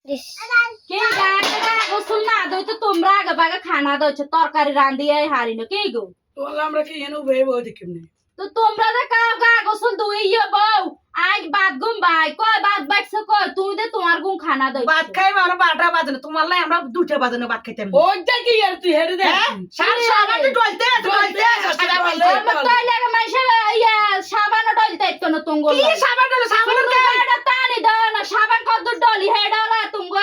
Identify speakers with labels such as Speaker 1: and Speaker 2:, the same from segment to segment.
Speaker 1: কে গায়ে গোসল না দই তো তোমরা আগে বাগে খানা দইছো তরকারি রাঁধি আই হারি না কে গো
Speaker 2: তোলা আমরা কি এনো বে বই দেখিম না
Speaker 1: তো তোমরা দে কাও গা গোসল দুইয়া বউ আজ বাদ গুম ভাই কয় বাদ বাইছো কয় তুই দে তোমার গুম খানা দই
Speaker 3: ভাত খাই আমরা 12টা বাজে তোমার লাই আমরা 2টা বাজে ভাত খাইতাম
Speaker 2: ওইটা কি আর তুই হেরে দে
Speaker 3: সার সাবান ডলতে
Speaker 1: তাই লাগে মাইশে ইয়া সাবান ডলতে তো না তুঙ্গ
Speaker 3: কি সাবান ডল সাবান
Speaker 1: এটা তানি দাও না সাবান কত ডলি হেডালা তুঙ্গ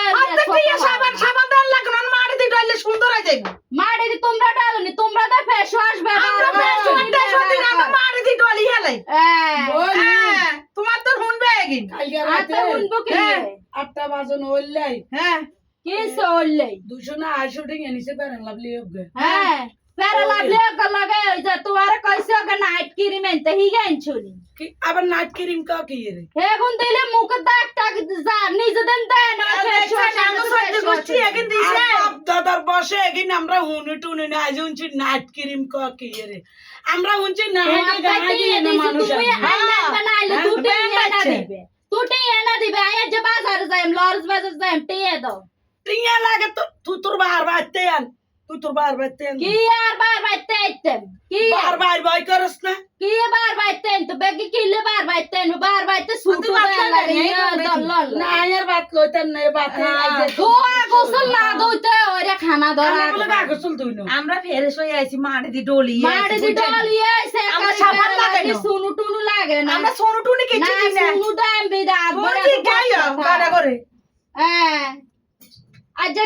Speaker 3: কি সাবান সাবান দেন লাগন মাড়ি দি ডললে সুন্দর হয়ে যাইব
Speaker 1: মাড়ি দি তোমরা ডালনি তোমরা দা ফেস ওয়াশ
Speaker 3: আমরা ফেস ওয়াশ আমরা মাড়ি দি ডলি হেলাই তোমার তো শুনবে একদিন
Speaker 2: কালকে
Speaker 1: আতে
Speaker 2: রাতে
Speaker 1: শুনবো কি
Speaker 2: 8টা বাজন হইলাই
Speaker 3: হ্যাঁ
Speaker 1: কি সরলে
Speaker 2: 280 টাকা নিচে পেরেন লাভলি হবে
Speaker 1: হ্যাঁ ফেরা লাগলে লাগে ওই যে তোমারে কইছো কে নাইট ক্রিম এনতে হি গাইছুনি
Speaker 2: কি আবার নাইট ক্রিম কা কি রে
Speaker 1: হে গুন দিলে মুখ দাগ টাক যা নিজে দেন দেন ফেস ওয়াশ
Speaker 3: আমরা সহ্য করছি একদিন দিছে
Speaker 2: দাদার বসে একদিন আমরা হুনে টুনে না আজ উনছি নাইট ক্রিম কা কি রে আমরা উনছি না মানুষ
Speaker 1: তুমি আইলেন বানাইলে দুটো এনা দিবে দুটো এনা দিবে আয়া যে বাজার যাইম লর্জ বাজার যাইম টিয়ে দাও
Speaker 2: টিয়া লাগে তো তুই তোর বাহার বাইতে আন তুই তোর বাহার বাইতে আন
Speaker 1: কি আর বার বাইতে আইতেম কি
Speaker 2: বাহার বাই বাই করস না
Speaker 1: কি বার বাইতেন তো বেগি কিলে বার বাইতেন বার বাইতে সুটু লাগে দল্লল
Speaker 2: না আর বাত লইতেন না বাত
Speaker 1: গোয়া গোসল না দইতে ওরে খানা ধরা
Speaker 2: আমরা গোসল তুই না
Speaker 3: আমরা ফেরেশ হয়ে আইছি মাড়ি দি ডলি
Speaker 1: মাড়ি দি ডলি আইছে
Speaker 3: আমরা সাবান লাগাই না।
Speaker 1: সুনু টুনু লাগে না
Speaker 3: আমরা সোনু টুনি
Speaker 1: না
Speaker 3: কিছু দিই না
Speaker 1: সুনু দাম বিদা
Speaker 3: বড় কি গাইয়া গাড়া করে
Speaker 1: হ্যাঁ আজ